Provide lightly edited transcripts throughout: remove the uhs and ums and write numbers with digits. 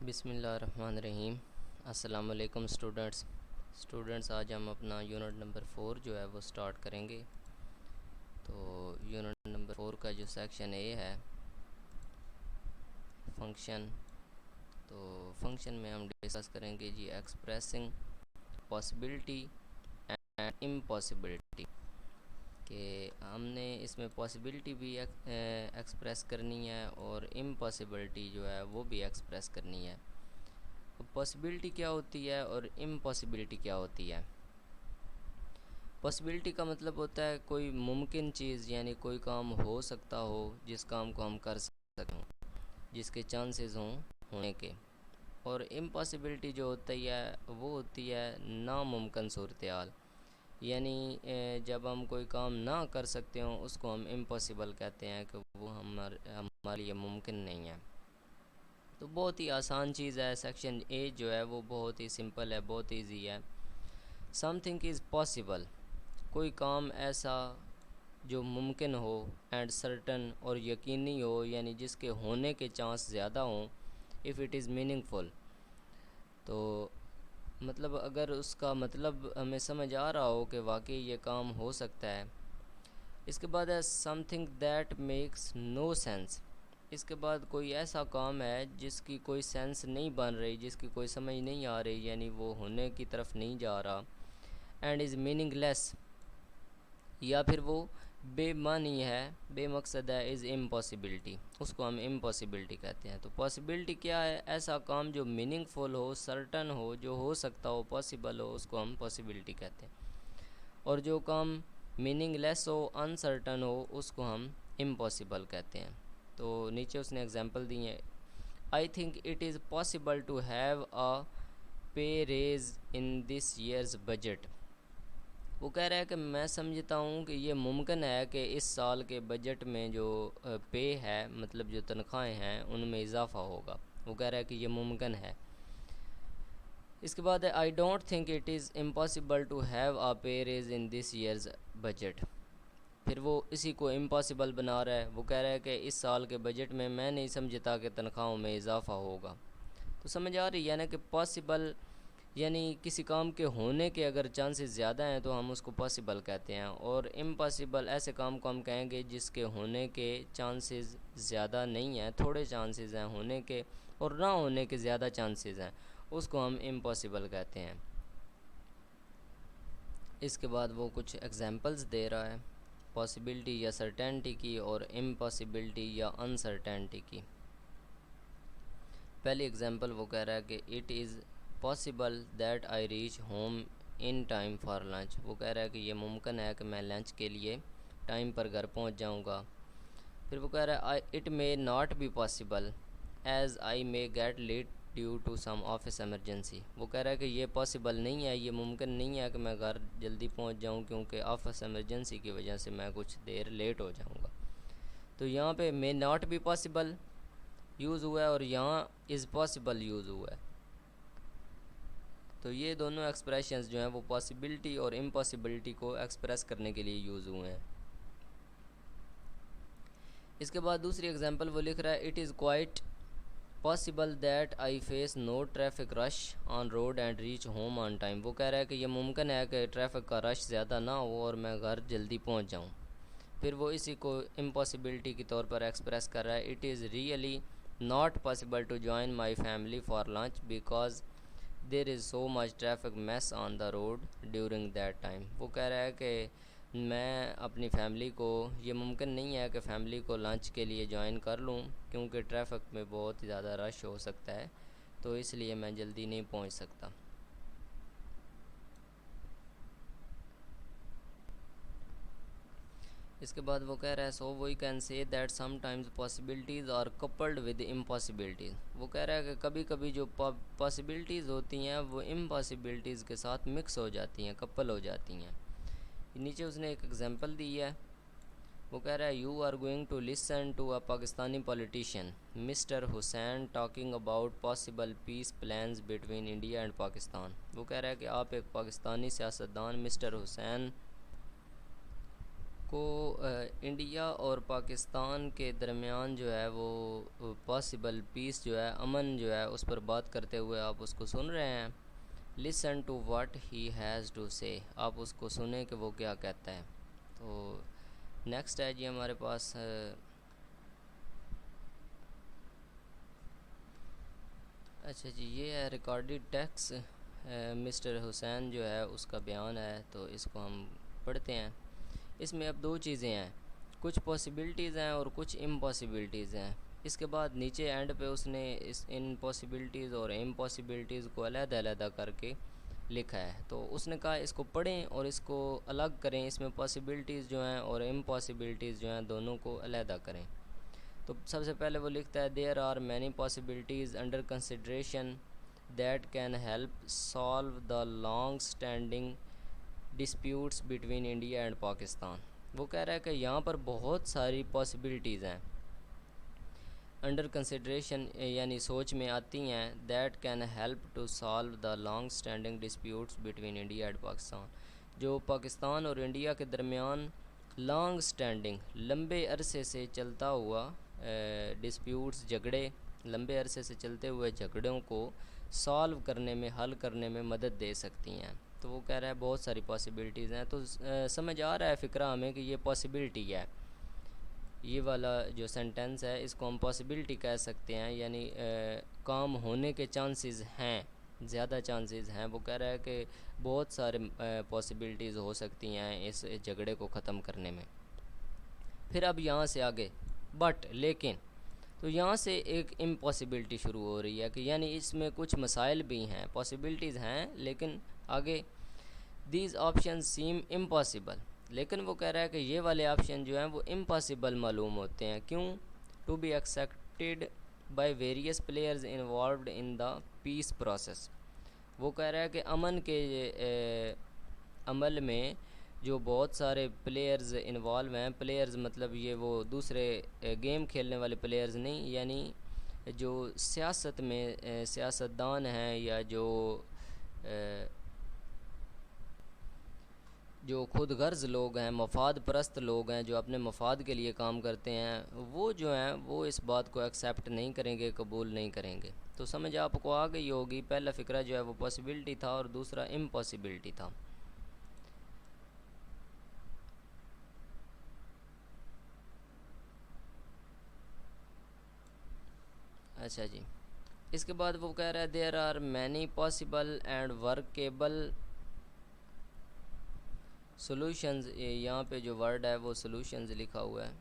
बिस्मिल्लाहिर्रहमानिर्रहीम। अस्सलाम वालेकुम स्टूडेंट्स आज हम अपना यूनिट नंबर 4 जो है वो स्टार्ट करेंगे। तो यूनिट नंबर 4 का जो सेक्शन ए है फंक्शन, तो फंक्शन में हम डिस्कस करेंगे जी एक्सप्रेसिंग पॉसिबिलिटी एंड इम्पॉसिबिलिटी, कि हमने इसमें पॉसिबिलिटी भी एक्सप्रेस करनी है और इम्पॉसिबिलिटी जो है वो भी एक्सप्रेस करनी है। पॉसिबिलिटी क्या होती है और इम्पॉसिबिलिटी क्या होती है? पॉसिबिलिटी का मतलब होता है कोई मुमकिन चीज़, यानी कोई काम हो सकता हो, जिस काम को हम कर सकते हों, जिसके चांसेस हों होने के। और इम्पॉसिबिलिटी जो होती है वो होती है नामुमकिन सूरत हाल, यानी जब हम कोई काम ना कर सकते हों उसको हम इम्पॉसिबल कहते हैं, कि वो हमारे लिए मुमकिन नहीं है। तो बहुत ही आसान चीज़ है। सेक्शन ए जो है वो बहुत ही सिंपल है, बहुत ईजी है। समथिंग इज़ पॉसिबल, कोई काम ऐसा जो मुमकिन हो, एंड सर्टन और यकीनी हो, यानी जिसके होने के चांस ज़्यादा हों, इफ़ इट इज़ मीनिंगफुल। तो मतलब अगर उसका मतलब हमें समझ आ रहा हो कि वाकई ये काम हो सकता है। इसके बाद है something that makes no sense, इसके बाद कोई ऐसा काम है जिसकी कोई सेंस नहीं बन रही, जिसकी कोई समझ नहीं आ रही, यानी वो होने की तरफ नहीं जा रहा। एंड इज़ मीनिंगलेस, या फिर वो बेमानी है, बेमकसद है। इज़ इम्पॉसिबिलिटी, उसको हम इम्पॉसिबिलिटी कहते हैं। तो पॉसिबिलिटी क्या है? ऐसा काम जो मीनिंगफुल हो, सर्टन हो, जो हो सकता हो, पॉसिबल हो, उसको हम पॉसिबिलिटी कहते हैं। और जो काम मीनिंगलेस हो, अनसर्टन हो, उसको हम इम्पॉसिबल कहते हैं। तो नीचे उसने एग्जांपल दी है। I think it is possible to have a pay raise in this year's budget. वो कह रहा है कि मैं समझता हूँ कि ये मुमकिन है कि इस साल के बजट में जो पे है, मतलब जो तनख्वाहें हैं, उनमें इजाफ़ा होगा। वो कह रहा है कि ये मुमकिन है। इसके बाद है I don't think it is impossible to have a pay raise in this year's budget. फिर वो इसी को इम्पॉसिबल बना रहा है। वो कह रहा है कि इस साल के बजट में मैं नहीं समझता कि तनख्वाहों में इजाफ़ा होगा। तो समझ आ रही है ना कि पॉसिबल यानी किसी काम के होने के अगर चांसेस ज़्यादा हैं तो हम उसको पॉसिबल कहते हैं, और इम्पॉसिबल ऐसे काम को हम कहेंगे जिसके होने के चांसेस ज़्यादा नहीं हैं, थोड़े चांसेस हैं होने के, और ना होने के ज़्यादा चांसेस हैं, उसको हम इम्पॉसिबल कहते हैं। इसके बाद वो कुछ एग्जांपल्स दे रहा है पॉसिबिलिटी या सर्टेनिटी की, और इम्पॉसिबिलिटी या अनसर्टेनिटी की। पहली एग्जांपल वो कह रहा है कि it is possible that I reach home in time for lunch. वो कह रहा है कि ये मुमकिन है कि मैं लंच के लिए टाइम पर घर पहुंच जाऊंगा। फिर वो कह रहा है I it may not be possible as I may get late due to some office emergency. वो कह रहा है कि ये पॉसिबल नहीं है, ये मुमकिन नहीं है कि मैं घर जल्दी पहुंच जाऊं, क्योंकि ऑफिस एमरजेंसी की वजह से मैं कुछ देर लेट हो जाऊंगा। तो यहाँ पे मे नॉट बी पॉसिबल यूज़ हुआ है और यहाँ इज़ पॉसिबल यूज़ हुआ है। तो ये दोनों एक्सप्रेशंस जो हैं वो पॉसिबिलिटी और इम्पॉसिबिलिटी को एक्सप्रेस करने के लिए यूज़ हुए हैं। इसके बाद दूसरी एग्जांपल वो लिख रहा है it is quite possible that I face no traffic rush on road and reach home on time. वो कह रहा है कि ये मुमकिन है कि ट्रैफिक का रश ज़्यादा ना हो और मैं घर जल्दी पहुंच जाऊं। फिर वो इसी को इम्पॉसिबिलिटी के तौर पर एक्सप्रेस कर रहा है। It is really not possible to join my family for lunch because there is so much traffic mess on the road during that time. वो कह रहा है कि मैं अपनी फ़ैमिली को, ये मुमकिन नहीं है कि फ़ैमिली को लंच के लिए ज्वाइन कर लूँ, क्योंकि ट्रैफिक में बहुत ज़्यादा रश हो सकता है, तो इसलिए मैं जल्दी नहीं पहुँच सकता। इसके बाद वो कह रहा है so we can say that sometimes possibilities are coupled with impossibilities. वो कह रहा है कि कभी कभी जो पॉसिबिलिटीज़ होती हैं वो इम्पॉसिबिलिटीज़ के साथ मिक्स हो जाती हैं, कपल हो जाती हैं। नीचे उसने एक एग्जांपल दी है। वो कह रहा है you are going to listen to a Pakistani politician mister Hussain talking about possible peace plans between India and Pakistan. वो कह रहा है कि आप एक पाकिस्तानी सियासतदान मिस्टर हुसैन को इंडिया और पाकिस्तान के दरमियान जो है वो पॉसिबल पीस जो है, अमन जो है, उस पर बात करते हुए आप उसको सुन रहे हैं। Listen to what he has to say, आप उसको सुने कि वो क्या कहता है। तो नेक्स्ट है जी हमारे पास अच्छा जी, ये है रिकॉर्डेड टेक्स्ट, मिस्टर हुसैन जो है उसका बयान है, तो इसको हम पढ़ते हैं। इसमें अब दो चीज़ें हैं, कुछ पॉसिबिलिटीज़ हैं और कुछ इम्पॉसिबिलिटीज़ हैं। इसके बाद नीचे एंड पे उसने इस इन पॉसिबिलिटीज़ और इम्पॉसिबिलिटीज़ को अलग-अलग करके लिखा है। तो उसने कहा इसको पढ़ें और इसको अलग करें, इसमें पॉसिबिलिटीज़ जो हैं और इम्पॉसिबिलिटीज़ जो हैं दोनों को अलग करें। तो सबसे पहले वो लिखता है, there are many possibilities under consideration that can help solve the long standing disputes between India and Pakistan. वो कह रहा है कि यहाँ पर बहुत सारी पॉसिबिलिटीज़ हैं, अंडर कंसिड्रेशन यानी सोच में आती हैं, that can help to solve the long standing disputes between India and Pakistan, जो पाकिस्तान और इंडिया के दरमियान लॉन्ग स्टैंडिंग लंबे अरसे से चलता हुआ डिस्प्यूट्स झगड़े, लंबे अरसे से चलते हुए झगड़ों को सॉल्व करने में, हल करने में मदद दे सकती हैं। तो वो कह रहा है बहुत सारी पॉसिबिलिटीज़ हैं। तो समझ आ रहा है फ़िक्रा हमें कि ये पॉसिबिलिटी है। ये वाला जो सेंटेंस है इसको हम पॉसिबिलिटी कह सकते हैं, यानी काम होने के चांसेस हैं, ज़्यादा चांसेस हैं। वो कह रहा है कि बहुत सारे पॉसिबिलिटीज़ हो सकती हैं इस झगड़े को ख़त्म करने में। फिर अब यहाँ से आगे बट, लेकिन, तो यहाँ से एक इम्पॉसिबिलिटी शुरू हो रही है कि यानी इसमें कुछ मसाइल भी हैं, पॉसिबिलिटीज़ हैं लेकिन आगे, दीज ऑप्शन सीम इम्पॉसिबल, लेकिन वो कह रहा है कि ये वाले ऑप्शन जो हैं वो इम्पॉसिबल मालूम होते हैं। क्यों? To be accepted by various players involved in the peace process. वो कह रहा है कि अमन के अमल में जो बहुत सारे प्लेयर्स इन्वॉल्व हैं, प्लेयर्स मतलब ये वो दूसरे गेम खेलने वाले प्लेयर्स नहीं, यानी जो सियासत में सियासतदान हैं या जो खुद गर्ज लोग हैं, मफाद परस्त लोग हैं, जो अपने मफाद के लिए काम करते हैं, वो जो हैं वो इस बात को एक्सेप्ट नहीं करेंगे, कबूल नहीं करेंगे। तो समझ आपको आ गई होगी, पहला फ़िक्रा जो है वो पॉसिबिलिटी था और दूसरा इम्पॉसिबिलिटी था। अच्छा जी, इसके बाद वो कह रहा है there are many possible and workable solutions. यहाँ पे जो वर्ड है वो सॉल्यूशंस लिखा हुआ है,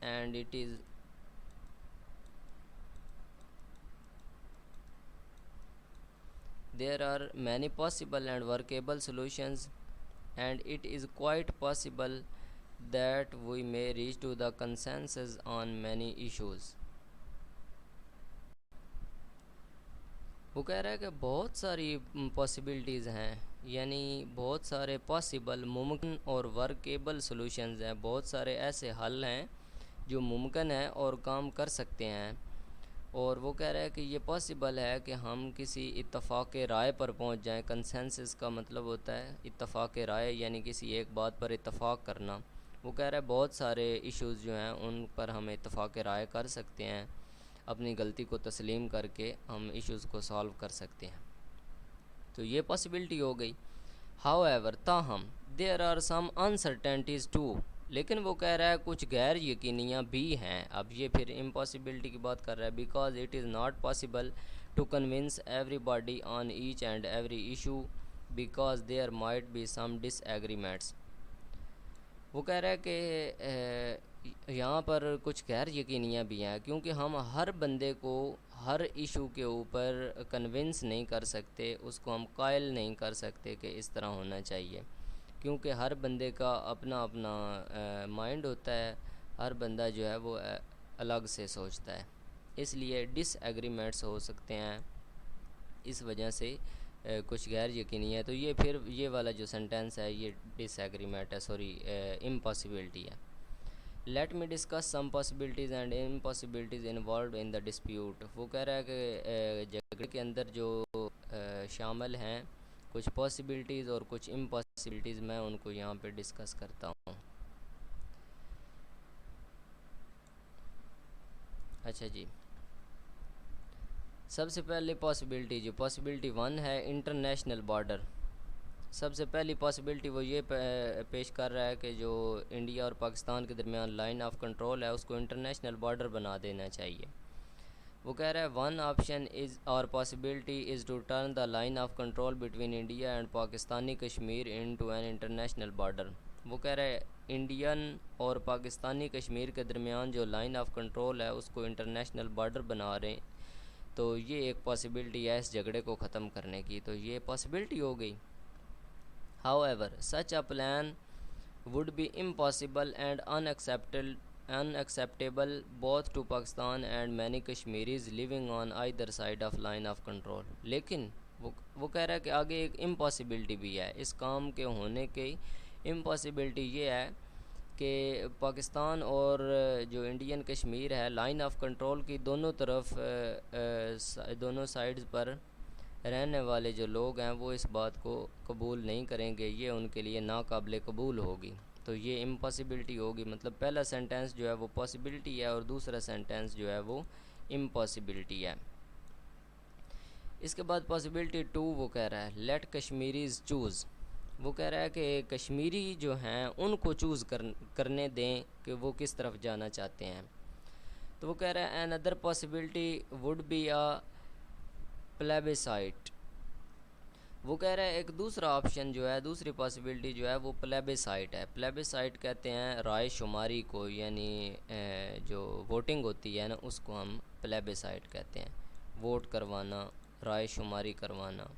and it is there are many possible and workable solutions and it is quite possible that we may reach to the consensus on many issues। वो कह रहा है कि बहुत सारी पॉसिबिलिटीज़ हैं, यानी बहुत सारे पॉसिबल मुमकिन और वर्केबल सॉल्यूशंस हैं, बहुत सारे ऐसे हल हैं जो मुमकिन है और काम कर सकते हैं। और वो कह रहा है कि ये पॉसिबल है कि हम किसी इत्तफ़ाक़ राय पर पहुंच जाएं। कंसेंसस का मतलब होता है इत्तफ़ाक़ राय, यानी किसी एक बात पर इत्तफ़ाक़ करना। वो कह रहा है बहुत सारे इश्यूज़ जो हैं उन पर हम इत्तफ़ाक़ राय कर सकते हैं, अपनी गलती को तस्लीम करके हम इश्यूज़ को सॉल्व कर सकते हैं। तो ये पॉसिबिलिटी हो गई। हाउएवर, ताहम, there are some uncertainties too, लेकिन वो कह रहा है कुछ गैर यकीनियाँ भी हैं। अब ये फिर इम्पॉसिबिलिटी की बात कर रहा है, because it is not possible to convince everybody on each and every issue because there might be some disagreements. वो कह रहा है कि यहाँ पर कुछ गैर यकीनियाँ भी हैं, क्योंकि हम हर बंदे को हर इशू के ऊपर कन्विंस नहीं कर सकते, उसको हम कायल नहीं कर सकते कि इस तरह होना चाहिए, क्योंकि हर बंदे का अपना अपना माइंड होता है, हर बंदा जो है वो अलग से सोचता है, इसलिए डिसएग्रीमेंट्स हो सकते हैं। इस वजह से कुछ गैर यकीनी है। तो ये फिर ये वाला जो सेंटेंस है ये डिसएग्रीमेंट है, सॉरी इम्पॉसिबिलिटी है। Let me discuss some possibilities and impossibilities involve in the dispute. वो कह रहा है कि झगड़े के अंदर जो शामिल हैं कुछ पॉसिबिलिटीज़ और कुछ इम्पॉसिबिलिटीज़ मैं उनको यहाँ पे डिस्कस करता हूँ। अच्छा जी, सबसे पहले पॉसिबिलिटी, जो पॉसिबिलिटी 1 है, इंटरनेशनल बॉर्डर। सबसे पहली पॉसिबिलिटी वो ये पेश कर रहा है कि जो इंडिया और पाकिस्तान के दरमियान लाइन ऑफ कंट्रोल है उसको इंटरनेशनल बॉर्डर बना देना चाहिए। वो कह रहा है वन ऑप्शन इज़ और possibility is to turn the line of control between India and Pakistani Kashmir into an international border. वो कह रहा है इंडियन और पाकिस्तानी कश्मीर के दरमियान जो लाइन ऑफ कंट्रोल है उसको इंटरनेशनल बॉर्डर बना रहे हैं, तो ये एक पॉसिबिलिटी है इस झगड़े को ख़त्म करने की, तो ये पॉसिबिलिटी हो गई। However, such a plan would be impossible and unacceptable both to Pakistan and many Kashmiris living on either side of line of control। लेकिन वो कह रहा है कि आगे एक इम्पॉसिबिलिटी भी है, इस काम के होने की इम्पॉसिबिलिटी ये है कि पाकिस्तान और जो इंडियन कश्मीर है लाइन ऑफ कंट्रोल की दोनों तरफ दोनों साइड्स पर रहने वाले जो लोग हैं वो इस बात को कबूल नहीं करेंगे, ये उनके लिए नाकाबिले कबूल होगी, तो ये इम्पॉसिबिलिटी होगी। मतलब पहला सेंटेंस जो है वो पॉसिबिलिटी है और दूसरा सेंटेंस जो है वो इम्पॉसिबिलिटी है। इसके बाद पॉसिबिलिटी 2 वो कह रहा है लेट कश्मीरीज चूज़। वो कह रहा है कि कश्मीरी जो हैं उनको चूज़ करने दें कि वो किस तरफ जाना चाहते हैं। तो वो कह रहा है another possibility would be a plebiscite. वो कह रहा है एक दूसरा ऑप्शन जो है, दूसरी पॉसिबिलिटी जो है वो प्लेबिसाइट है। प्लेबिसाइट कहते हैं राय शुमारी को, यानी जो वोटिंग होती है ना उसको हम प्लेबिसाइट कहते हैं, वोट करवाना, राय शुमारी करवाना।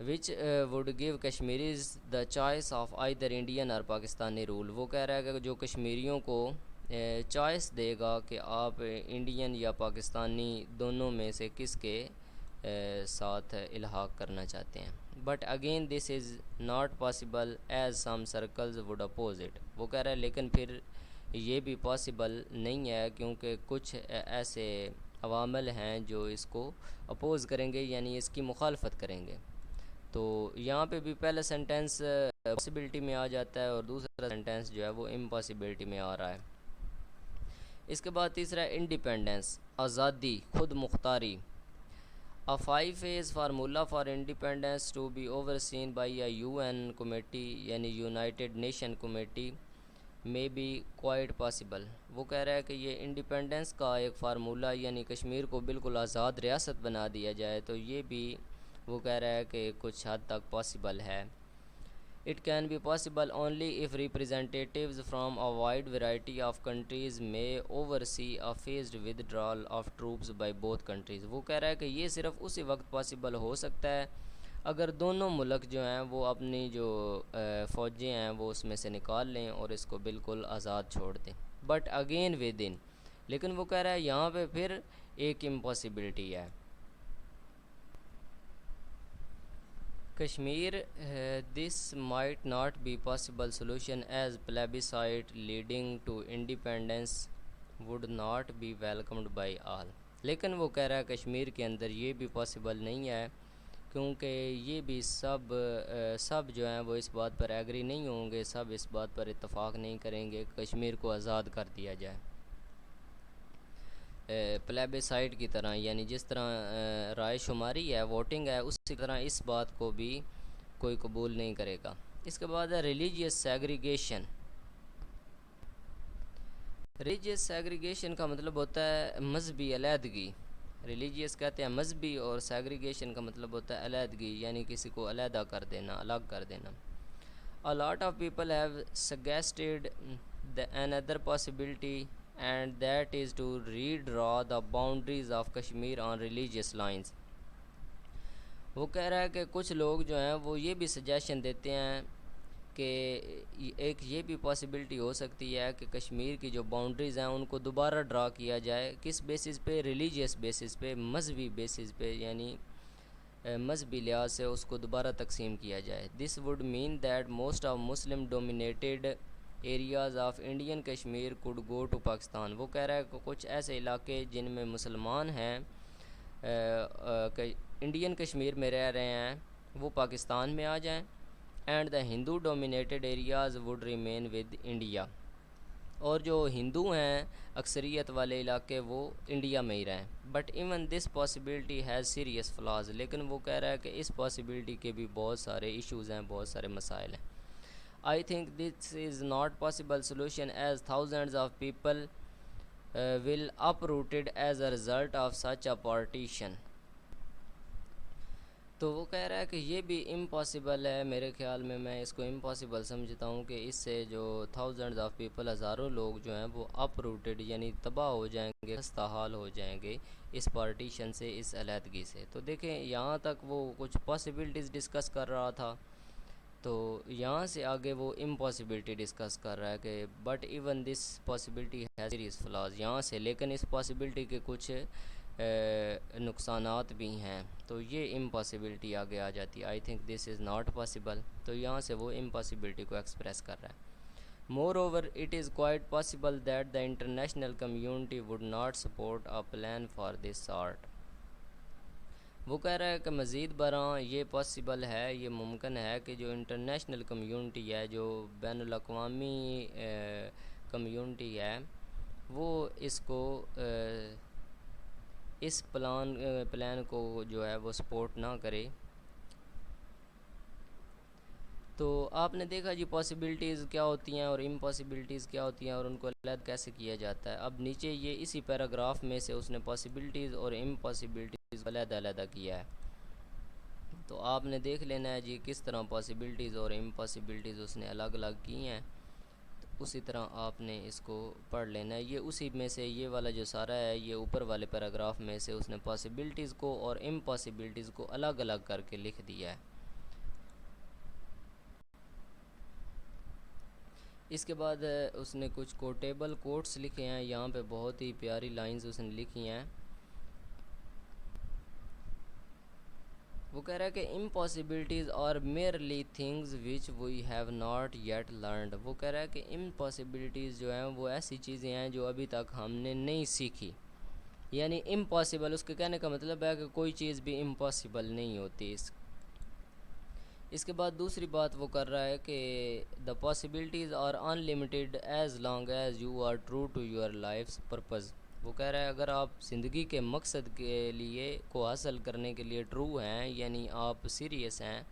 Which would give Kashmiris the choice of either Indian और पाकिस्तानी रूल। वो कह रहा है कि जो कश्मीरियों को चॉइस देगा कि आप इंडियन या पाकिस्तानी दोनों में से किसके साथ इल्हाक करना चाहते हैं। But again this is not possible as some circles would oppose it. वो कह रहा है लेकिन फिर ये भी पॉसिबल नहीं है क्योंकि कुछ ऐसे अवामल हैं जो इसको अपोज़ करेंगे, यानी इसकी मुखालफत करेंगे। तो यहाँ पे भी पहला सेंटेंस पॉसिबिलिटी में आ जाता है और दूसरा सेंटेंस जो है वो इम्पॉसिबिलिटी में आ रहा है। इसके बाद तीसरा इंडिपेंडेंस, आज़ादी, खुद मुख्तारी। A 5-phase formula for independence to be overseen by a UN committee, यानी united nation committee, may be quite possible. वो कह रहा है कि ये इंडिपेंडेंस का एक फार्मूला, यानी कश्मीर को बिल्कुल आज़ाद रियासत बना दिया जाए, तो ये भी वो कह रहा है कि कुछ हद तक पॉसिबल है। It can be possible only if representatives from a wide variety of countries may oversee a phased withdrawal of troops by both countries। वो कह रहा है कि ये सिर्फ उसी वक्त पॉसिबल हो सकता है अगर दोनों मुल्क जो हैं वो अपनी जो फ़ौजें हैं वो उसमें से निकाल लें और इसको बिल्कुल आज़ाद छोड़ दें। बट अगेन विद इन, लेकिन वो कह रहा है यहाँ पे फिर एक इम्पॉसिबिलिटी है। Kashmir, this might not be possible solution as plebiscite leading to independence would not be welcomed by all। लेकिन वो कह रहा है कश्मीर के अंदर ये भी पॉसिबल नहीं है क्योंकि ये भी सब जो हैं वो इस बात पर एग्री नहीं होंगे, सब इस बात पर इत्तेफाक नहीं करेंगे कश्मीर को आज़ाद कर दिया जाए प्लेबिसाइट की तरह, यानी जिस तरह राय शुमारी है, वोटिंग है, उसी तरह इस बात को भी कोई कबूल नहीं करेगा। इसके बाद है रिलीजियस सेग्रीगेशन। रिलीजियस सेग्रीगेशन का मतलब होता है मजहबी अलहदगी। रिलीजियस कहते हैं मजहबी और सेग्रीगेशन का मतलब होता है अलहदगी, यानी किसी को अलहदा कर देना, अलग कर देना। A lot of people have suggested another possibility and that is to redraw the boundaries of Kashmir on religious lines। वो कह रहा है कि कुछ लोग जो हैं वो ये भी सजेशन देते हैं कि एक ये भी पॉसिबिलिटी हो सकती है कि कश्मीर की जो बाउंड्रीज़ हैं उनको दोबारा ड्रा किया जाए। किस बेसिस पे? रिलीजियस बेसिस पे, मजहबी बेसिस पे, यानी मजहबी लिहाज से उसको दोबारा तकसीम किया जाए। This would mean that most of Muslim dominated areas of Indian Kashmir could go to Pakistan. वो कह रहा है कि कुछ ऐसे इलाके जिनमें मुसलमान हैं इंडियन कश्मीर में रह रहे हैं वो पाकिस्तान में आ जाएं, and the Hindu dominated areas would remain with India, और जो हिंदू हैं अक्सरियत वाले इलाके वो इंडिया में ही रहें। But even this possibility has serious flaws, लेकिन वो कह रहा है कि इस पॉसिबिलिटी के भी बहुत सारे इश्यूज़ हैं, बहुत सारे मसाइल हैं। I think this is not possible solution as thousands of people will uprooted as a result of such a partition। तो वो कह रहा है कि ये भी इम्पॉसिबल है, मेरे ख्याल में मैं इसको इम्पॉसिबल समझता हूँ कि इससे जो थाउजेंड्स ऑफ पीपल, हज़ारों लोग जो हैं वो अपरूटेड यानी तबाह हो जाएंगे, खस्ता हाल हो जाएंगे इस पार्टीशन से, इस अलहदगी से। तो देखें यहाँ तक वो कुछ पॉसिबिलिटीज़ डिस्कस कर रहा था, तो यहाँ से आगे वो इम्पॉसिबिलिटी डिस्कस कर रहा है कि बट इवन दिस पॉसिबिलिटी है सीरियस फ्लॉज यहाँ से, लेकिन इस पॉसिबिलिटी के कुछ नुकसानात भी हैं, तो ये इम्पॉसिबिलिटी आगे आ जाती है। I think this is not possible, तो यहाँ से वो इम्पॉसिबिलिटी को एक्सप्रेस कर रहा है। More over it is quite possible that the international community would not support a plan for this sort. वो कह रहा है कि मज़ीद बरां ये पॉसिबल है, ये मुमकिन है कि जो इंटरनेशनल कम्यूनिटी है, जो बैनुल-अक़वामी कम्यूनिटी है, वो इसको इस प्लान को जो है वो सपोर्ट ना करे। तो आपने देखा जी पॉसिबिलिटीज़ क्या होती हैं और इम्पॉसिबिलिटीज़ क्या होती हैं और उनको अलग कैसे किया जाता है। अब नीचे ये इसी पैराग्राफ में से उसने पॉसिबिलिटीज़ और इम्पॉसिबिलिटीज़ अलग-अलग किया है, तो आपने देख लेना है जी किस तरह पॉसिबिलिटीज़ और इम्पॉसिबिलिटीज़ उसने अलग अलग की हैं, तो उसी तरह आपने इसको पढ़ लेना है। ये उसी में से ये वाला जो सारा है, ये ऊपर वाले पैराग्राफ में से उसने पॉसिबिलिटीज़ को और इम्पॉसिबिलिटीज़ को अलग अलग करके लिख दिया है। इसके बाद उसने कुछ कोटेबल कोट्स लिखे हैं, यहाँ पे बहुत ही प्यारी लाइंस उसने लिखी हैं। वो कह रहा है कि impossibilities are merely things which we have not yet learned. वो कह रहा है कि इम्पॉसिबिलिटीज़ जो हैं वो ऐसी चीज़ें हैं जो अभी तक हमने नहीं सीखी, यानी इम्पॉसिबल, उसके कहने का मतलब है कि कोई चीज़ भी इम्पॉसिबल नहीं होती। इसके बाद दूसरी बात वो कर रहा है कि the possibilities are unlimited as long as you are true to your life's purpose. वो कह रहा है अगर आप ज़िंदगी के मकसद के लिए को हासिल करने के लिए ट्रू हैं, यानी आप सीरियस हैं,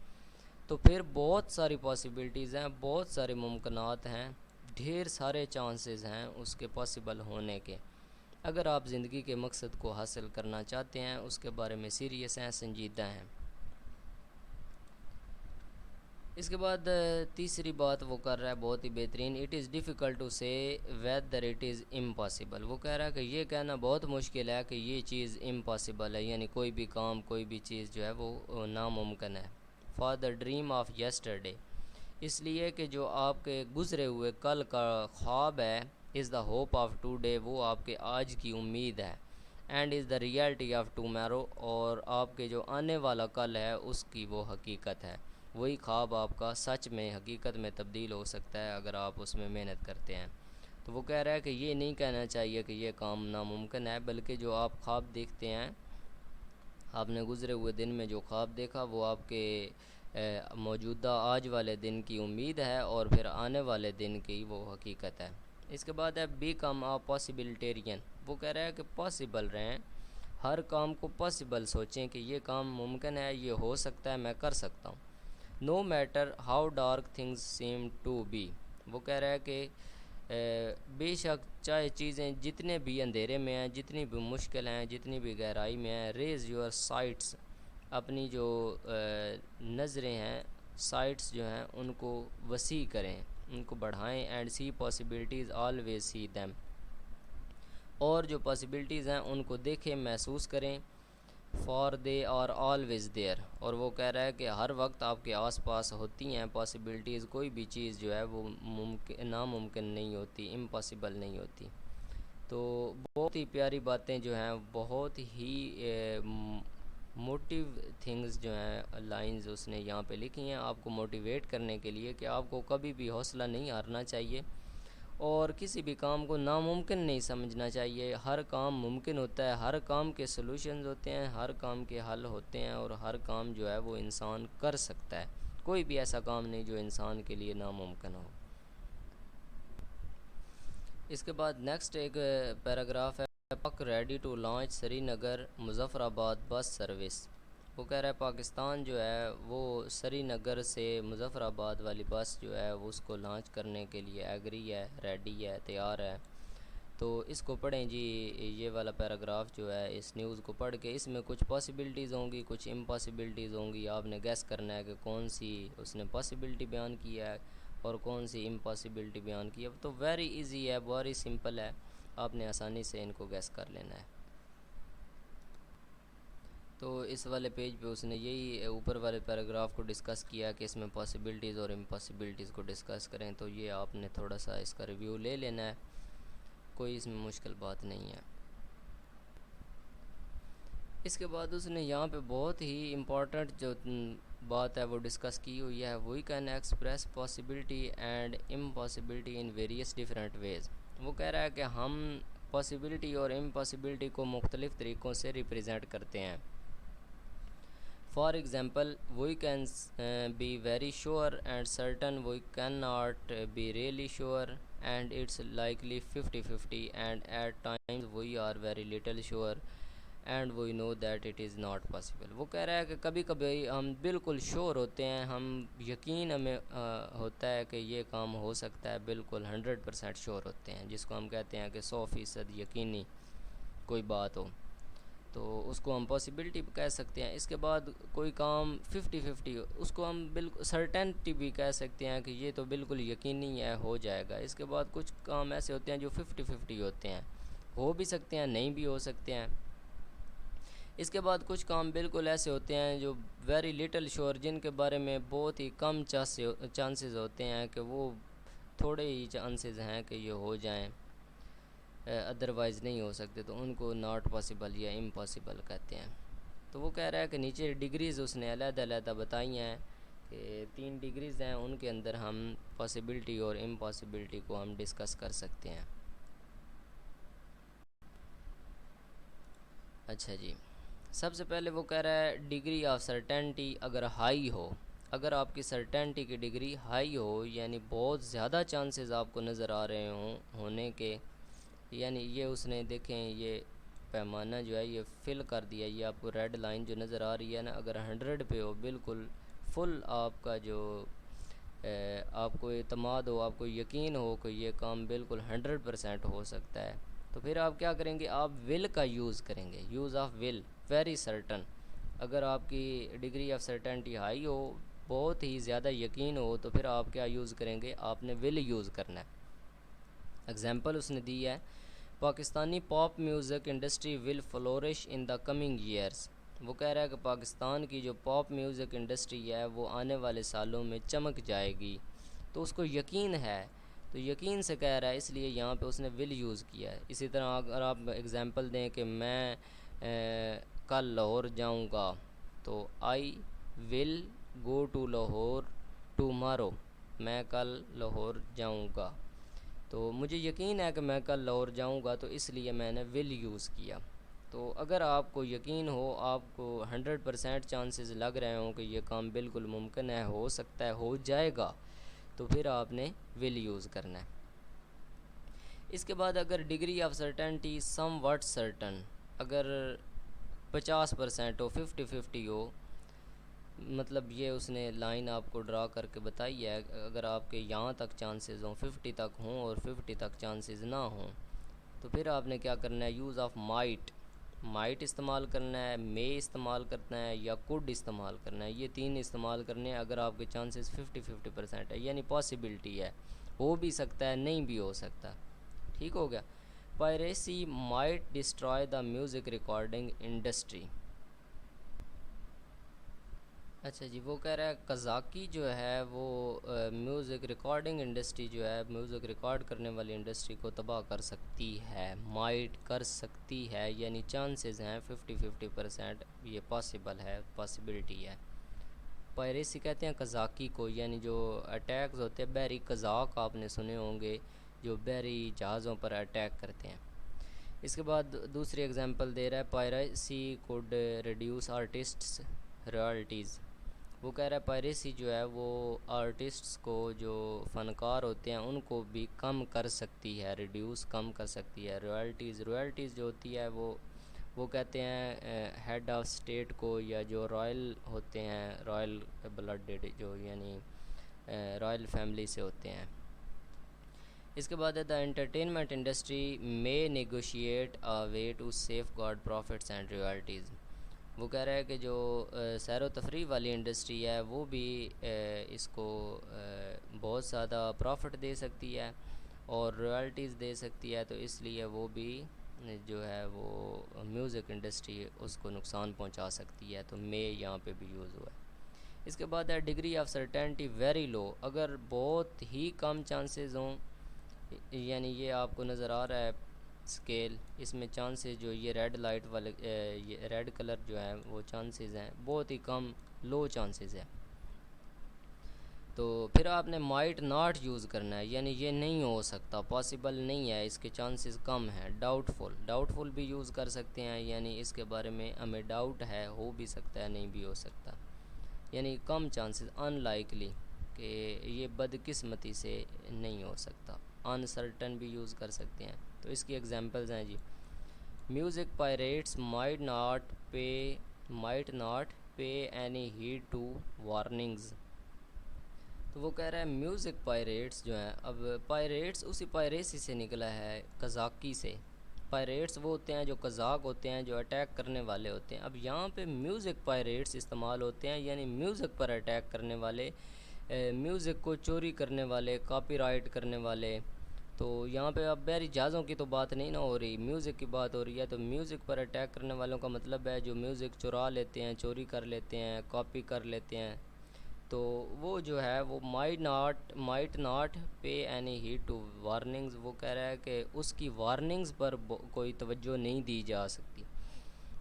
तो फिर बहुत सारी पॉसिबिलिटीज़ हैं, बहुत सारे मुमकिनात हैं, ढेर सारे चांसेस हैं उसके पॉसिबल होने के। अगर आप ज़िंदगी के मकसद को हासिल करना चाहते हैं, उसके बारे में सीरियस हैं, संजीदा हैं। इसके बाद तीसरी बात वो कर रहा है बहुत ही बेहतरीन, इट इज़ डिफ़िकल्ट टू से वेदर इट इज़ इम्पॉसिबल। वो कह रहा है कि ये कहना बहुत मुश्किल है कि ये चीज़ इम्पॉसिबल है, यानी कोई भी काम, कोई भी चीज़ जो है वो नामुमकिन है। For the dream of yesterday, इसलिए कि जो आपके गुज़रे हुए कल का ख्वाब है, is the hope of today, वो आपके आज की उम्मीद है, and is the reality of tomorrow, और आपके जो आने वाला कल है उसकी वो हकीकत है। वही ख्वाब आपका सच में, हकीकत में तब्दील हो सकता है अगर आप उसमें मेहनत करते हैं। तो वो कह रहा है कि ये नहीं कहना चाहिए कि ये काम नामुमकिन है, बल्कि जो आप ख्वाब देखते हैं, आपने गुज़रे हुए दिन में जो ख्वाब देखा वो आपके मौजूदा आज वाले दिन की उम्मीद है और फिर आने वाले दिन की वो हकीकत है। इसके बाद है बी कम आ पॉसिबिलिटेरियन। वो कह रहा है कि पॉसिबल रहें, हर काम को पॉसिबल सोचें कि ये काम मुमकिन है, ये हो सकता है, मैं कर सकता हूँ। No matter how dark things seem to be. वो कह रहा है कि बेशक चाहे चीज़ें जितने भी अंधेरे में हैं, जितनी भी मुश्किल हैं, जितनी भी गहराई में हैं, रेज़ योर साइट्स, अपनी जो नज़रें हैं, साइट्स जो हैं उनको वसी करें, उनको बढ़ाएं, and see possibilities always see them, और जो पॉसिबिलिटीज़ हैं उनको देखें, महसूस करें। For they are always there, और वो कह रहा है कि हर वक्त आपके आसपास होती हैं पॉसिबिलिटीज़, कोई भी चीज़ जो है वो नामुमकिन नहीं होती, इम्पॉसिबल नहीं होती। तो बहुत ही प्यारी बातें जो हैं, बहुत ही मोटिव थिंग्स जो हैं, लाइंस उसने यहाँ पे लिखी हैं आपको मोटिवेट करने के लिए कि आपको कभी भी हौसला नहीं हारना चाहिए, और किसी भी काम को नामुमकिन नहीं समझना चाहिए। हर काम मुमकिन होता है, हर काम के सॉल्यूशंस होते हैं, हर काम के हल होते हैं, और हर काम जो है वो इंसान कर सकता है। कोई भी ऐसा काम नहीं जो इंसान के लिए नामुमकिन हो। इसके बाद नेक्स्ट एक पैराग्राफ है, Pak ready to launch Srinagar Muzaffarabad bus service. वो कह रहा है पाकिस्तान जो है वो श्रीनगर से मुजफ़्फ़राबाद वाली बस जो है वो उसको लॉन्च करने के लिए एग्री है, रेडी है, तैयार है। तो इसको पढ़ें जी। ये वाला पैराग्राफ जो है इस न्यूज़ को पढ़ के इसमें कुछ पॉसिबिलिटीज़ होंगी, कुछ इम्पॉसिबिलिटीज़ होंगी। आपने गैस करना है कि कौन सी उसने पॉसिबिलिटी बयान किया है और कौन सी इम्पॉसिबिलिटी बयान की है। तो वेरी इजी है, वेरी सिंपल है, आपने आसानी से इनको गैस कर लेना है। तो इस वाले पेज पे उसने यही ऊपर वाले पैराग्राफ को डिस्कस किया कि इसमें पॉसिबिलिटीज़ और इम्पॉसिबिलिटीज़ को डिस्कस करें। तो ये आपने थोड़ा सा इसका रिव्यू ले लेना है, कोई इसमें मुश्किल बात नहीं है। इसके बाद उसने यहाँ पे बहुत ही इम्पोर्टेंट जो बात है वो डिस्कस की हुई है, we can express possibility and impossibility in various different ways. वो कह रहा है कि हम पॉसिबिलिटी और इम्पॉसिबिलिटी को मुख्तलिफ़ तरीक़ों से रिप्रेजेंट करते हैं। For example, we can be very sure and certain, we cannot be really sure, and it's likely 50-50, and at times we are very little sure and we know that it is not possible। वो कह रहा है कि कभी कभी हम बिल्कुल sure होते हैं, हम यकीन हमें होता है कि ये काम हो सकता है, बिल्कुल 100% श्योर होते हैं, जिसको हम कहते हैं कि 100% यकीनी कोई बात हो, तो उसको हम पॉसिबिलिटी कह सकते हैं। इसके बाद कोई काम 50-50 उसको हम बिल्कुल सर्टेनिटी भी कह सकते हैं कि ये तो बिल्कुल यकीनी है, हो जाएगा। इसके बाद कुछ काम ऐसे होते हैं जो 50-50 होते हैं, हो भी सकते हैं, नहीं भी हो सकते हैं। इसके बाद कुछ काम बिल्कुल ऐसे होते हैं जो वेरी लिटल श्योर, जिनके बारे में बहुत ही कम चांसेस होते हैं कि वो थोड़े ही चांसेस हैं कि ये हो जाएं, अदरवाइज़ नहीं हो सकते, तो उनको नॉट पॉसिबल या इम्पॉसिबल कहते हैं। तो वो कह रहा है कि नीचे डिग्रीज़ उसने अलग-अलग बताई हैं कि 3 डिग्रीज़ हैं, उनके अंदर हम पॉसिबिलिटी और इम्पॉसिबिलिटी को हम डिस्कस कर सकते हैं। अच्छा जी, सबसे पहले वो कह रहा है डिग्री ऑफ सर्टेनिटी अगर हाई हो, अगर आपकी सर्टेनिटी की डिग्री हाई हो, यानी बहुत ज़्यादा चांसेस आपको नज़र आ रहे हों होने के, यानी ये उसने देखें ये पैमाना जो है ये फिल कर दिया, ये आपको रेड लाइन जो नज़र आ रही है ना, अगर 100 पे हो, बिल्कुल फुल आपका जो आपको एतमाद हो, आपको यकीन हो कि ये काम बिल्कुल 100% हो सकता है, तो फिर आप क्या करेंगे, आप विल का यूज़ करेंगे, use of will, very certain. अगर आपकी डिग्री ऑफ सर्टेनिटी हाई हो, बहुत ही ज़्यादा यकीन हो, तो फिर आप क्या यूज़ करेंगे, आपने विल यूज़ करना है। एग्जाम्पल उसने दी है, Pakistani pop music industry will flourish in the coming years. वो कह रहा है कि पाकिस्तान की जो पॉप म्यूज़िक इंडस्ट्री है वो आने वाले सालों में चमक जाएगी, तो उसको यकीन है, तो यकीन से कह रहा है, इसलिए यहाँ पे उसने विल यूज़ किया है। इसी तरह अगर आप एग्ज़ाम्पल दें कि मैं कल लाहौर जाऊँगा, तो I will go to Lahore tomorrow, मैं कल लाहौर जाऊँगा, तो मुझे यकीन है कि मैं कल लाहौर जाऊंगा, तो इसलिए मैंने विल यूज़ किया। तो अगर आपको यकीन हो, आपको 100% चांसेस लग रहे हों कि ये काम बिल्कुल मुमकिन है, हो सकता है, हो जाएगा, तो फिर आपने विल यूज़ करना है। इसके बाद अगर degree of certainty somewhat certain, अगर 50% हो, 50-50 हो, मतलब ये उसने लाइन आपको ड्रा करके बताई है, अगर आपके यहाँ तक चांसेस हों, 50 तक हों और 50 तक चांसेस ना हों, तो फिर आपने क्या करना है, यूज़ ऑफ माइट इस्तेमाल करना है, मे इस्तेमाल करना है, या कुड इस्तेमाल करना है। ये 3 इस्तेमाल करने हैं अगर आपके चांसेस 50-50% है, यानी पॉसिबिलिटी है, हो भी सकता है, नहीं भी हो सकता। ठीक हो गया। Piracy might destroy the music recording industry. अच्छा जी, वो कह रहा है कज़ाकी जो है वो म्यूज़िक रिकॉर्डिंग इंडस्ट्री जो है, म्यूज़िक रिकॉर्ड करने वाली इंडस्ट्री को तबाह कर सकती है, माइट कर सकती है, यानी चांसेस हैं 50-50%, ये पॉसिबल है, पॉसिबिलिटी है। पायरेसी कहते हैं कज़ाकी को, यानी जो अटैक्स होते हैं, बहरी कज़ाक आपने सुने होंगे, जो बहरी जहाज़ों पर अटैक करते हैं। इसके बाद दूसरी एग्जांपल दे रहा है, piracy could reduce artists royalties. वो कह रहा है पायरेसी जो है वो आर्टिस्ट्स को, जो फ़नकार होते हैं, उनको भी कम कर सकती है, रिड्यूस कम कर सकती है। रॉयल्टीज़ जो होती है वो कहते हैं हेड ऑफ स्टेट को, या जो रॉयल होते हैं, रॉयल ब्लडेड, जो यानी रॉयल फैमिली से होते हैं। इसके बाद है the entertainment industry may negotiate a way to safeguard profits and royalties. वो कह रहा है कि जो सैर व तफरीह वाली इंडस्ट्री है वो भी इसको बहुत ज़्यादा प्रॉफिट दे सकती है और रॉयल्टीज़ दे सकती है, तो इसलिए वो भी जो है वो म्यूज़िक इंडस्ट्री उसको नुकसान पहुंचा सकती है, तो मे यहाँ पे भी यूज़ हुआ है। इसके बाद है degree of certainty very low. अगर बहुत ही कम चांसेस हों, यानी ये आपको नज़र आ रहा है स्केल, इसमें चांसेस जो ये रेड लाइट वाले ये रेड कलर जो है वो चांसेस हैं बहुत ही कम, लो चांसेस है। तो फिर आपने माइट नॉट यूज़ करना है, यानी ये नहीं हो सकता, पॉसिबल नहीं है, इसके चांसेस कम हैं। डाउटफुल भी यूज़ कर सकते हैं, यानी इसके बारे में हमें डाउट है, हो भी सकता है, नहीं भी हो सकता, यानी कम चांसेस। अनलाइकली कि ये बदकिस्मती से नहीं हो सकता। अनसर्टन भी यूज़ कर सकते हैं। तो इसकी एग्जांपल्स हैं जी, म्यूज़िक पायरेट्स माइट नॉट पे एनी हीड टू वार्निंग्स। तो वो कह रहा है म्यूज़िक पायरेट्स जो हैं, अब पायरेट्स उसी पायरेसी से निकला है, कज़ाकी से। पायरेट्स वो होते हैं जो कज़ाक होते हैं, जो अटैक करने वाले होते हैं। अब यहाँ पे म्यूज़िक पायरेट्स इस्तेमाल होते हैं, यानी म्यूज़िक पर अटैक करने वाले, म्यूज़िक को चोरी करने वाले, कॉपीराइट करने वाले। तो यहाँ पे अब बहरी जहाज़ों की तो बात नहीं ना हो रही, म्यूज़िक की बात हो रही है। तो म्यूज़िक पर अटैक करने वालों का मतलब है जो म्यूज़िक चुरा लेते हैं, चोरी कर लेते हैं, कॉपी कर लेते हैं। तो वो जो है वो माइट नॉट पे एनी हीड टू वार्निंग्स। वो कह रहा है कि उसकी वार्निंग्स पर कोई तवज्जो नहीं दी जा सकती,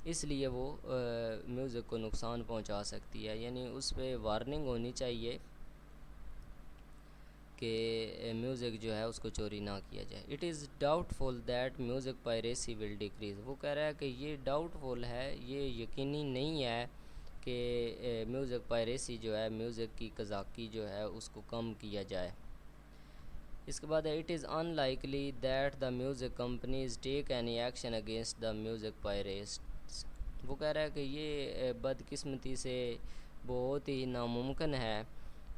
इसलिए वो म्यूज़िक को नुकसान पहुंचा सकती है, यानी उस पर वार्निंग होनी चाहिए कि म्यूज़िक जो है उसको चोरी ना किया जाए। It is doubtful that music piracy will decrease. वो कह रहा है कि ये डाउटफुल है, ये यकीनी नहीं है कि म्यूज़िक पायरेसी जो है, म्यूज़िक की कज़ाकी जो है उसको कम किया जाए। इसके बाद है it is unlikely that the music companies take any action against the music pirates. वो कह रहा है कि ये बदकिस्मती से बहुत ही नामुमकिन है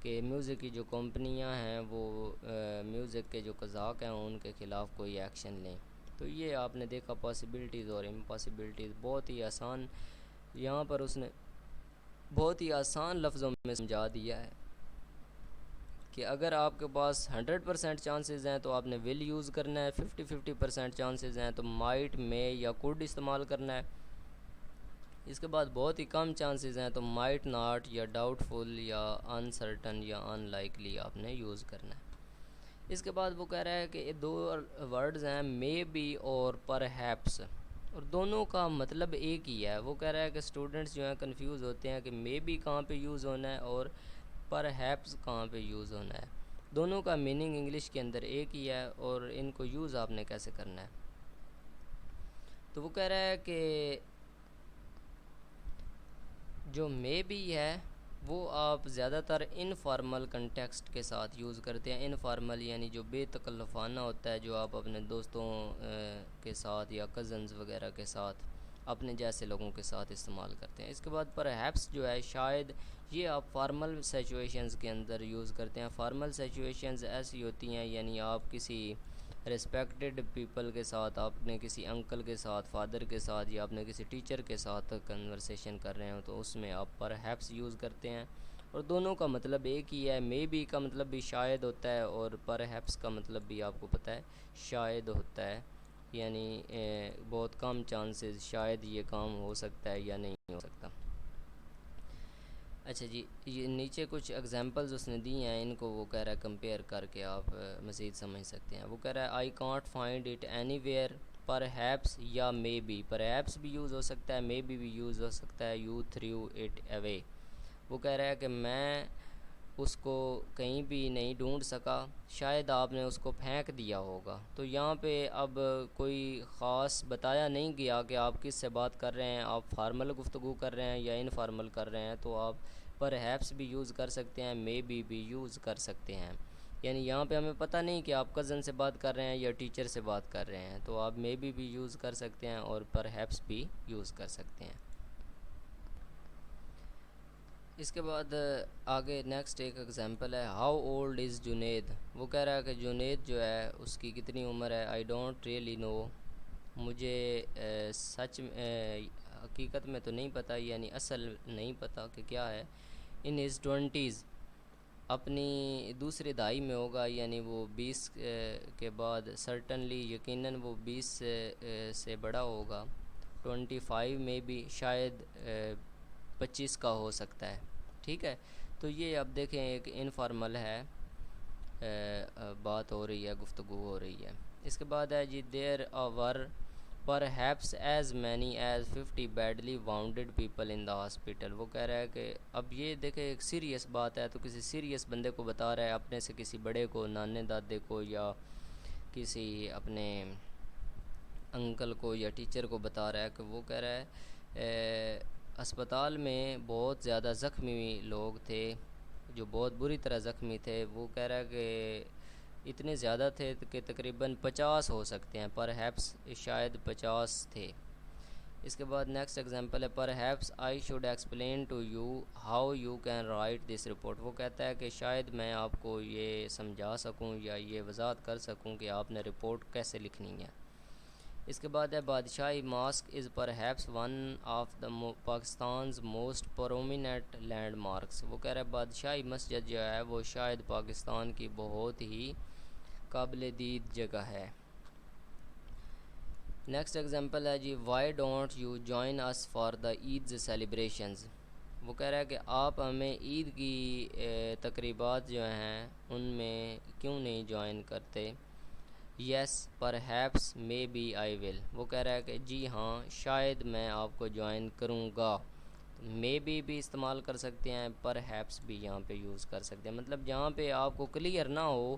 कि म्यूज़िक की जो कंपनियां हैं वो म्यूज़िक के जो कज़ाक हैं उनके ख़िलाफ़ कोई एक्शन लें। तो ये आपने देखा पॉसिबिलिटीज़ और इम्पॉसिबिलिटीज़, बहुत ही आसान, यहाँ पर उसने बहुत ही आसान लफ्ज़ों में समझा दिया है कि अगर आपके पास 100% चांसेस हैं तो आपने विल यूज़ करना है, 50-50% चांसेस हैं तो माइट में या कुड इस्तेमाल करना है। इसके बाद बहुत ही कम चांसेस हैं तो माइट नॉट या डाउटफुल या अनसर्टन या अनलाइकली आपने यूज़ करना है। इसके बाद वो कह रहा है कि दो वर्ड्स हैं, मे बी और परहैप्स, और दोनों का मतलब एक ही है। वो कह रहा है कि स्टूडेंट्स जो हैं कंफ्यूज होते हैं कि मे बी कहाँ पे यूज़ होना है और परहैप्स कहाँ पे यूज़ होना है। दोनों का मीनिंग इंग्लिश के अंदर एक ही है और इनको यूज़ आपने कैसे करना है। तो वो कह रहा है कि जो मे बी है वो आप ज़्यादातर इनफॉर्मल कंटेक्स्ट के साथ यूज़ करते हैं। इनफॉर्मल यानी जो बेतकल्लफ़ाना होता है, जो आप अपने दोस्तों के साथ या कज़न्स वगैरह के साथ, अपने जैसे लोगों के साथ इस्तेमाल करते हैं। इसके बाद परहैप्स जो है शायद, ये आप फार्मल सिचुएशंस के अंदर यूज़ करते हैं। फार्मल सिचुएशंस ऐसी होती हैं यानी आप किसी रिस्पेक्टेड पीपल के साथ, आपने किसी अंकल के साथ, फादर के साथ, या आपने किसी टीचर के साथ कन्वर्सेशन कर रहे हो तो उसमें आप परहैप्स यूज़ करते हैं। और दोनों का मतलब एक ही है। मे बी का मतलब भी शायद होता है और परहैप्स का मतलब भी आपको पता है शायद होता है, यानी बहुत कम चांसेस, शायद ये काम हो सकता है या नहीं हो सकता। अच्छा जी, ये नीचे कुछ एग्जांपल्स उसने दी हैं, इनको वो कह रहा है कंपेयर करके आप मज़ीद समझ सकते हैं। वो कह रहा है I can't find it anywhere, perhaps या मे बी। परहैप्स भी यूज़ हो सकता है, मे बी यूज़ हो सकता है। You throw it away. वो कह रहा है कि मैं उसको कहीं भी नहीं ढूंढ सका, शायद आपने उसको फेंक दिया होगा। तो यहाँ पे अब कोई ख़ास बताया नहीं गया कि आप किस से बात कर रहे हैं, आप फार्मल गुफ्तगू कर रहे हैं या इनफॉर्मल कर रहे हैं। तो आप पर हैप्स भी यूज़ कर सकते हैं, मे भी यूज़ कर सकते हैं। यानी यहाँ पे हमें पता नहीं कि आप कज़न से बात कर रहे हैं या टीचर से बात कर रहे हैं, तो आप मे भी यूज़ कर सकते हैं और पर हैप्स भी यूज़ कर सकते हैं। इसके बाद आगे नेक्स्ट एक एग्जांपल है, हाउ ओल्ड इज़ जुनेद। वो कह रहा है कि जुनेद जो है उसकी कितनी उम्र है। आई डोंट रियली नो, मुझे सच हकीकत में तो नहीं पता, यानी असल नहीं पता कि क्या है। इन हिज ट्वेंटीज़, अपनी दूसरी दहाई में होगा, यानी वो 20 के बाद सर्टनली यकीनन वो 20 से बड़ा होगा। 25 में भी शायद 25 का हो सकता है। ठीक है, तो ये अब देखें एक इनफॉर्मल है, बात हो रही है, गुफ्तगू हो रही है। इसके बाद है जी, there are perhaps as many as 50 badly wounded people in the hospital. वो कह रहा है कि अब ये देखे एक सीरियस बात है, तो किसी सीरियस बंदे को बता रहा है, अपने से किसी बड़े को, नाने दादे को या किसी अपने अंकल को या टीचर को बता रहा है कि वो कह रहा है अस्पताल में बहुत ज़्यादा ज़ख्मी लोग थे, जो बहुत बुरी तरह ज़ख्मी थे। वो कह रहा है कि इतने ज़्यादा थे कि तकरीबन 50 हो सकते हैं, पर हैप्स शायद 50 थे। इसके बाद नेक्स्ट एग्जांपल है, perhaps I should explain to you how you can write this report. वो कहता है कि शायद मैं आपको ये समझा सकूं या ये वजाहत कर सकूं कि आपने रिपोर्ट कैसे लिखनी है। इसके बाद है, Badshahi mosque is perhaps one of the Pakistan most prominent landmarks. वो कह रहा है बादशाही मस्जिद जो है वो शायद पाकिस्तान की बहुत ही काबिल दीद जगह है। नेक्स्ट एग्जांपल है जी, why don't you join us for the Eid celebrations. वो कह रहा है कि आप हमें ईद की तकरीबात जो हैं उनमें क्यों नहीं ज्वाइन करते। Yes perhaps maybe I will. वो कह रहा है कि जी हाँ, शायद मैं आपको ज्वाइन करूँगा। मे भी इस्तेमाल कर सकते हैं, पर हैप्स भी यहाँ पे यूज़ कर सकते हैं। मतलब जहाँ पे आपको क्लियर ना हो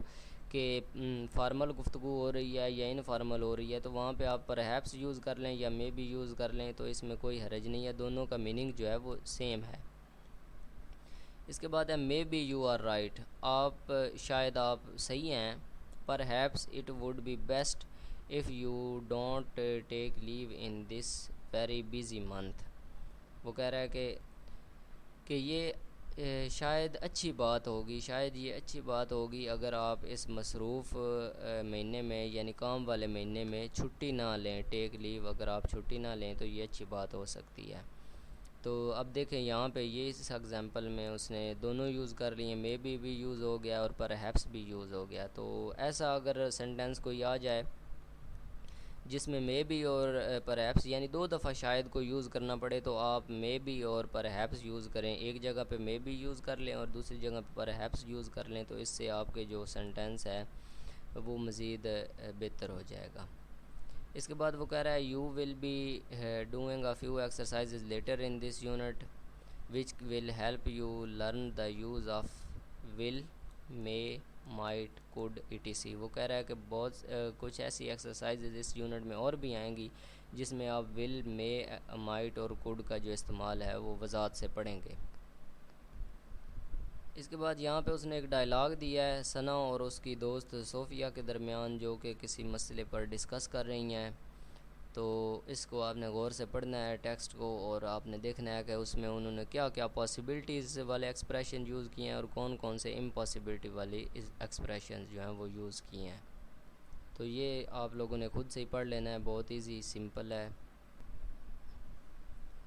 कि फार्मल गुफ्तगू हो रही है या इनफॉर्मल हो रही है, तो वहाँ पे आप पर हैप्स यूज़ कर लें या मे बी यूज़ कर लें, तो इसमें कोई हरज नहीं है, दोनों का मीनिंग जो है वो सेम है। इसके बाद है, maybe you are right. आप शायद आप सही हैं, perhaps it would be best if you don't take leave in this very busy month. वो कह रहा है कि ये शायद अच्छी बात होगी, शायद ये अच्छी बात होगी अगर आप इस मसरूफ़ महीने में, यानी काम वाले महीने में छुट्टी ना लें, टेक लीव, अगर आप छुट्टी ना लें तो ये अच्छी बात हो सकती है। तो अब देखें यहाँ पे ये इस एग्जांपल में उसने दोनों यूज़ कर लिए, मे भी यूज़ हो गया और परहैप्स भी यूज़ हो गया। तो ऐसा अगर सेंटेंस कोई आ जाए जिसमें मे बी और परहैप्स यानी दो दफ़ा शायद को यूज़ करना पड़े, तो आप मे बी और परहैप्स यूज़ करें। एक जगह पे मे बी यूज़ कर लें और दूसरी जगह पे परहैप्स यूज़ कर लें, तो इससे आपके जो सेंटेंस है वो मज़ीद बेहतर हो जाएगा। इसके बाद वो कह रहा है, you will be doing a few exercise later in this unit which will help you learn the use of will, may, might, could, etc। वो कह रहा है कि बहुत कुछ ऐसी एक्सरसाइज इस यूनिट में और भी आएंगी जिसमें आप विल, मे, माइट और कुड का जो इस्तेमाल है वो वजाहत से पढ़ेंगे। इसके बाद यहाँ पे उसने एक डायलॉग दिया है सना और उसकी दोस्त सोफ़िया के दरमियान, जो कि किसी मसले पर डिस्कस कर रही हैं। तो इसको आपने गौर से पढ़ना है टेक्स्ट को, और आपने देखना है कि उसमें उन्होंने क्या क्या पॉसिबिलिटीज़ वाले एक्सप्रेशन यूज़ किए हैं और कौन कौन से इम्पॉसिबिलिटी वाले एक्सप्रेशन जो हैं वो यूज़ किए हैं। तो ये आप लोगों ने खुद से ही पढ़ लेना है, बहुत इजी सिंपल है।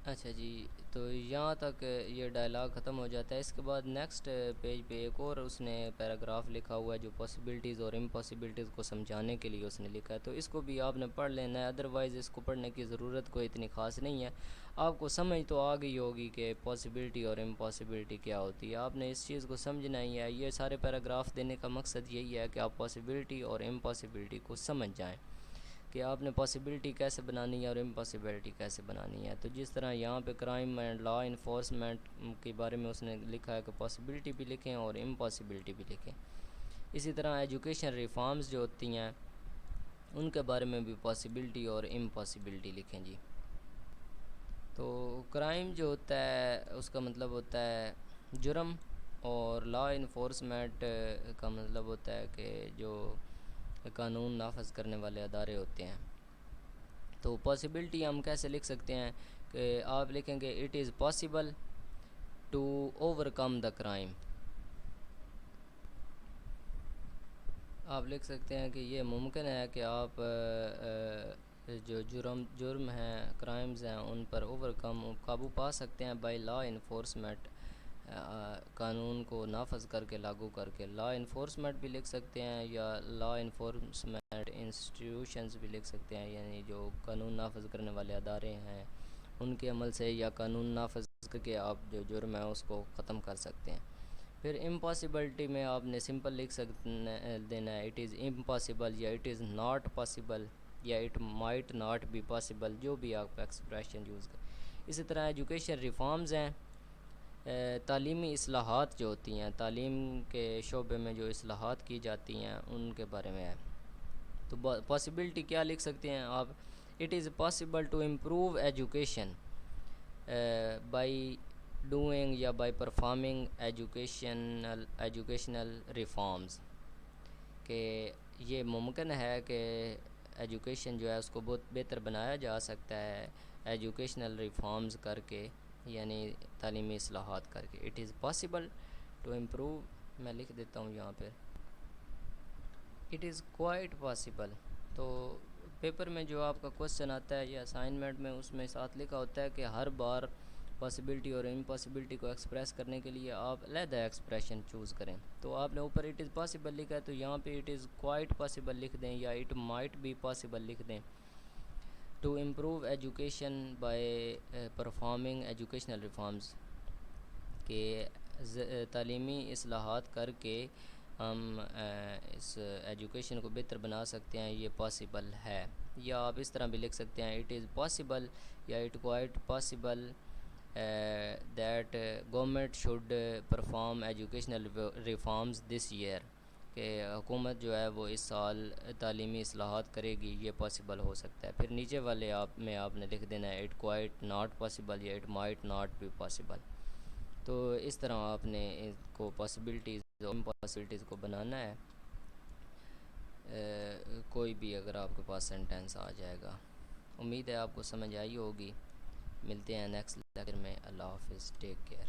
अच्छा जी, तो यहाँ तक ये डायलॉग ख़त्म हो जाता है। इसके बाद नेक्स्ट पेज पे एक और उसने पैराग्राफ लिखा हुआ है जो पॉसिबिलिटीज़ और इम्पॉसिबिलिटीज़ को समझाने के लिए उसने लिखा है, तो इसको भी आपने पढ़ लेना है। अदरवाइज़ इसको पढ़ने की ज़रूरत कोई इतनी ख़ास नहीं है, आपको समझ तो आ गई होगी कि पॉसिबिलिटी और इम्पॉसिबिलिटी क्या होती है। आपने इस चीज़ को समझना ही है। ये सारे पैराग्राफ देने का मकसद यही है कि आप पॉसिबिलिटी और इम्पॉसिबिलिटी को समझ जाएँ। कि आपने पॉसिबिलिटी कैसे बनानी है और इम्पॉसिबिलिटी कैसे बनानी है। तो जिस तरह यहाँ पे क्राइम एंड लॉ इन्फोर्समेंट के बारे में उसने लिखा है कि पॉसिबिलिटी भी लिखें और इम्पॉसिबिलिटी भी लिखें। इसी तरह एजुकेशन रिफॉर्म्स जो होती हैं उनके बारे में भी पॉसिबिलिटी और इम्पॉसिबिलिटी लिखें जी। तो क्राइम जो होता है उसका मतलब होता है जुर्म, और लॉ इन्फोर्समेंट का मतलब होता है कि जो कानून नाफज करने वाले अदारे होते हैं। तो पॉसिबिलिटी हम कैसे लिख सकते हैं कि आप लिखेंगे it is possible to overcome the crime. आप लिख सकते हैं कि ये मुमकिन है कि आप जो जुर्म हैं, क्राइम्स हैं, उन पर ओवरकम काबू पा सकते हैं बाय लॉ इन्फोर्समेंट, कानून को नाफज करके, लागू करके। लॉ इन्फोर्समेंट भी लिख सकते हैं या लॉ इन्फोर्समेंट इंस्टीट्यूशंस भी लिख सकते हैं, यानी जो कानून नाफज करने वाले अदारे हैं उनके अमल से या कानून नाफज करके आप जो जुर्म है उसको ख़त्म कर सकते हैं। फिर इम्पॉसिबिलिटी में आपने सिंपल लिख देना है इट इज़ इम्पॉसिबल, या इट इज़ नॉट पॉसिबल, या it might not be possible, जो भी आप एक्सप्रेशन यूज़ करें। इसी तरह एजुकेशन रिफॉर्म्स हैं, तालीमी इस्लाहात जो होती हैं, तालीम के शोबे में जो इस्लाहात की जाती हैं उनके बारे में है। तो पॉसिबिलिटी क्या लिख सकते हैं आप, it is possible to improve education by doing या बाय परफॉर्मिंग एजुकेशनल रिफॉर्म्स, कि ये मुमकिन है कि एजुकेशन जो है उसको बहुत बेहतर बनाया जा सकता है एजुकेशनल रिफॉर्म्स करके, यानी तालीमी इस्लाहात करके। It is possible to improve, मैं लिख देता हूँ यहाँ पे, इट इज़ क्वाइट पॉसिबल। तो पेपर में जो आपका क्वेश्चन आता है या असाइनमेंट में, उसमें साथ लिखा होता है कि हर बार पॉसिबिलिटी और इम्पॉसिबिलिटी को एक्सप्रेस करने के लिए आप अलहदा एक्सप्रेशन चूज़ करें। तो आपने ऊपर इट इज़ पॉसिबल लिखा है, तो यहाँ पे इट इज़ क्वाइट पॉसिबल लिख दें या इट माइट बी पॉसिबल लिख दें। To improve education by performing educational reforms, के तालीमी इस्लाहात करके हम इस एजुकेशन को बेहतर बना सकते हैं, ये पॉसिबल है। या आप इस तरह भी लिख सकते हैं इट इज़ पॉसिबल या it quite possible that government should perform educational reforms this year, कि हुकूमत जो है वो इस साल तालीमी इस्लाहात करेगी, ये पॉसिबल हो सकता है। फिर नीचे वाले आपने लिख देना है इट क्वाइट नॉट पॉसिबल या it might not be possible. तो इस तरह आपने इसको पॉसिबिलिटीज़ और इम्पॉसिबिलिटीज़ को बनाना है। कोई भी अगर आपके पास सेंटेंस आ जाएगा। उम्मीद है आपको समझ आई होगी। मिलते हैं नेक्स्ट लेक्चर में। अल्लाह हाफिज़, टेक केयर।